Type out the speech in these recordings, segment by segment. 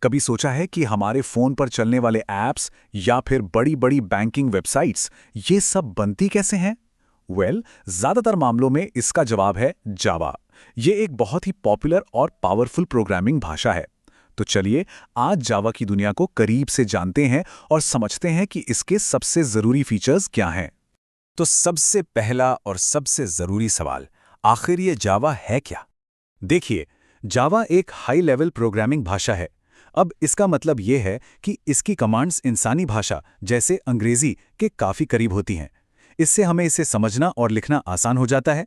कभी सोचा है कि हमारे फोन पर चलने वाले ऐप्स या फिर बड़ी-बड़ी बैंकिंग वेबसाइट्स ये सब बनती कैसे हैं? ज्यादातर मामलों में इसका जवाब है जावा। ये एक बहुत ही पॉपुलर और पावरफुल प्रोग्रामिंग भाषा है। तो चलिए आज जावा की दुनिया को करीब से जानते हैं और समझते हैं कि इसके सबसे जरूरी फीचर्स क्या हैं। तो सबसे पहला और सबसे जरूरी सवाल, आखिर ये जावा है क्या? देखिए, जावा एक हाई लेवल प्रोग्रामिंग भाषा है। अब इसका मतलब ये है कि इसकी कमांड्स इंसानी भाषा जैसे अंग्रेजी के काफी करीब होती हैं। इससे हमें इसे समझना और लिखना आसान हो जाता है।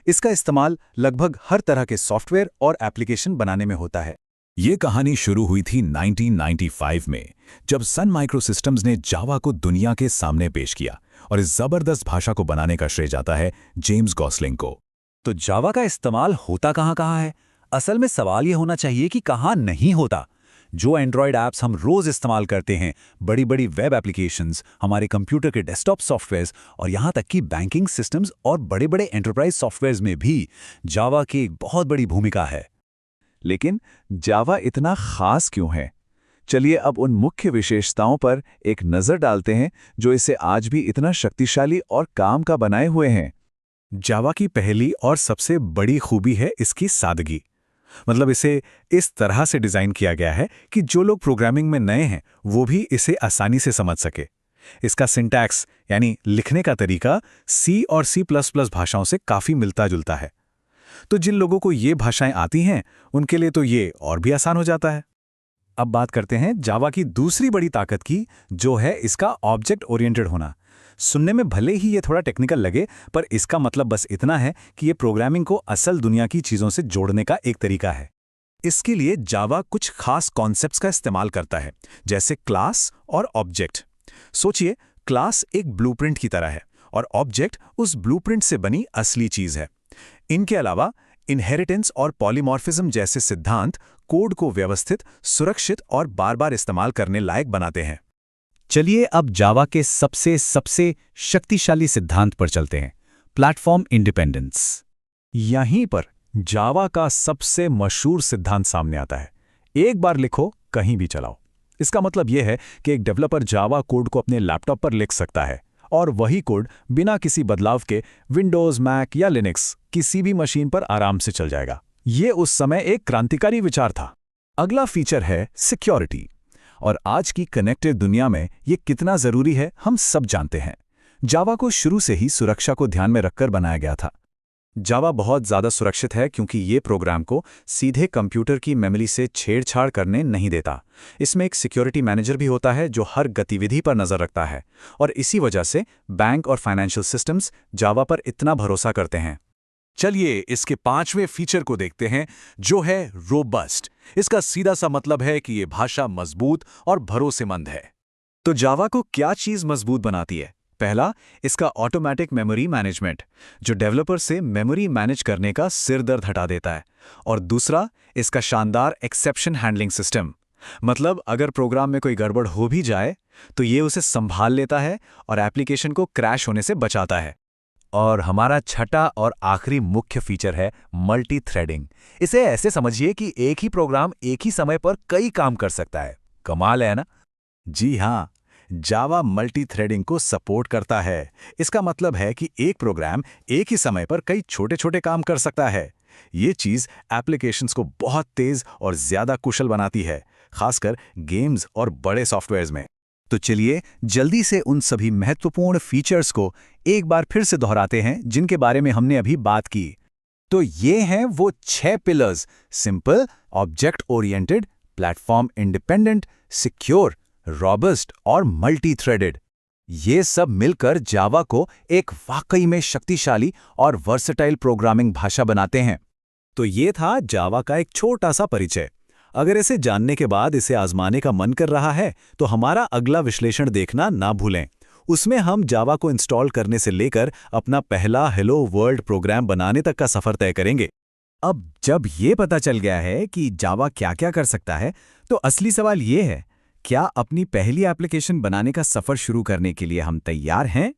इसका इस्तेमाल लगभग हर तरह के सॉफ्टवेयर और एप्लीकेशन बनाने में होता है। ये कहानी शुरू हुई थी 1995 में, जब सन माइक्रोसिस्टम्स ने जावा को दुनिया के सामने पेश किया, और इस जबरदस्त भाषा को बनाने का श्रेय जाता है जेम्स गॉसलिंग को। तो जावा का इस्तेमाल होता कहाँ है? असल में सवाल ये होना चाहिए कि कहाँ नहीं होता। जो एंड्रॉयड ऐप्स हम रोज इस्तेमाल करते हैं, बड़ी बड़ी वेब एप्लीकेशंस, हमारे कंप्यूटर के डेस्कटॉप सॉफ्टवेयर्स और यहाँ तक कि बैंकिंग सिस्टम्स और बड़े बड़े एंटरप्राइज सॉफ्टवेयर्स में भी जावा की एक बहुत बड़ी भूमिका है। लेकिन जावा इतना खास क्यों है? चलिए अब उन मुख्य विशेषताओं पर एक नजर डालते हैं जो इसे आज भी इतना शक्तिशाली और काम का बनाए हुए हैं। जावा की पहली और सबसे बड़ी खूबी है इसकी सादगी। मतलब इसे इस तरह से डिजाइन किया गया है कि जो लोग प्रोग्रामिंग में नए हैं वो भी इसे आसानी से समझ सके। इसका सिंटैक्स यानी लिखने का तरीका सी और C++ भाषाओं से काफी मिलता जुलता है। तो जिन लोगों को ये भाषाएं आती हैं उनके लिए तो ये और भी आसान हो जाता है। अब बात करते हैं जावा की दूसरी बड़ी ताकत की, जो है इसका ऑब्जेक्ट ओरिएंटेड होना। सुनने में भले ही ये थोड़ा टेक्निकल लगे, पर इसका मतलब बस इतना है कि ये प्रोग्रामिंग को असल दुनिया की चीजों से जोड़ने का एक तरीका है। इसके लिए जावा कुछ खास कॉन्सेप्ट्स का इस्तेमाल करता है, जैसे क्लास और ऑब्जेक्ट। सोचिए, क्लास एक ब्लूप्रिंट की तरह है और ऑब्जेक्ट उस ब्लूप्रिंट से बनी असली चीज है। इनके अलावा इनहेरिटेंस और पॉलीमॉर्फिज्म जैसे सिद्धांत कोड को व्यवस्थित, सुरक्षित और बार-बार इस्तेमाल करने लायक बनाते हैं। चलिए अब जावा के सबसे शक्तिशाली सिद्धांत पर चलते हैं, प्लेटफॉर्म इंडिपेंडेंस। यहीं पर जावा का सबसे मशहूर सिद्धांत सामने आता है, एक बार लिखो कहीं भी चलाओ। इसका मतलब यह है कि एक डेवलपर जावा कोड को अपने लैपटॉप पर लिख सकता है और वही कोड बिना किसी बदलाव के विंडोज, मैक या लिनक्स किसी भी मशीन पर आराम से चल जाएगा। ये उस समय एक क्रांतिकारी विचार था। अगला फीचर है सिक्योरिटी, और आज की कनेक्टेड दुनिया में ये कितना जरूरी है हम सब जानते हैं। जावा को शुरू से ही सुरक्षा को ध्यान में रखकर बनाया गया था। जावा बहुत ज्यादा सुरक्षित है क्योंकि ये प्रोग्राम को सीधे कंप्यूटर की मेमोरी से छेड़छाड़ करने नहीं देता। इसमें एक सिक्योरिटी मैनेजर भी होता है जो हर गतिविधि पर नजर रखता है, और इसी वजह से बैंक और फाइनेंशियल सिस्टम्स जावा पर इतना भरोसा करते हैं। चलिए इसके पांचवें फीचर को देखते हैं, जो है रोबस्ट। इसका सीधा सा मतलब है कि ये भाषा मजबूत और भरोसेमंद है। तो जावा को क्या चीज मजबूत बनाती है? पहला, इसका ऑटोमेटिक मेमोरी मैनेजमेंट, जो डेवलपर से मेमोरी मैनेज करने का सिर दर्द हटा देता है। और दूसरा, इसका शानदार एक्सेप्शन हैंडलिंग सिस्टम। मतलब अगर प्रोग्राम में कोई गड़बड़ हो भी जाए तो ये उसे संभाल लेता है और एप्लीकेशन को क्रैश होने से बचाता है। और हमारा छठा और आखिरी मुख्य फीचर है मल्टी थ्रेडिंग। इसे ऐसे समझिए कि एक ही प्रोग्राम एक ही समय पर कई काम कर सकता है। कमाल है ना? जी हाँ, जावा मल्टी थ्रेडिंग को सपोर्ट करता है। इसका मतलब है कि एक प्रोग्राम एक ही समय पर कई छोटे छोटे काम कर सकता है। ये चीज एप्लीकेशंस को बहुत तेज और ज्यादा कुशल बनाती है, खासकर गेम्स और बड़े सॉफ्टवेयर्स में। तो चलिए जल्दी से उन सभी महत्वपूर्ण फीचर्स को एक बार फिर से दोहराते हैं जिनके बारे में हमने अभी बात की। तो ये हैं वो 6 pillars: simple, object oriented, platform independent, secure, robust और मल्टी थ्रेडेड। ये सब मिलकर जावा को एक वाकई में शक्तिशाली और वर्सेटाइल प्रोग्रामिंग भाषा बनाते हैं। तो ये था जावा का एक छोटा सा परिचय। अगर इसे जानने के बाद इसे आजमाने का मन कर रहा है तो हमारा अगला विश्लेषण देखना ना भूलें। उसमें हम जावा को इंस्टॉल करने से लेकर अपना पहला हेलो वर्ल्ड प्रोग्राम बनाने तक का सफर तय करेंगे। अब जब ये पता चल गया है कि जावा क्या-क्या कर सकता है, तो असली सवाल ये है, क्या अपनी पहली एप्लीकेशन बनाने का सफर शुरू करने के लिए हम तैयार हैं?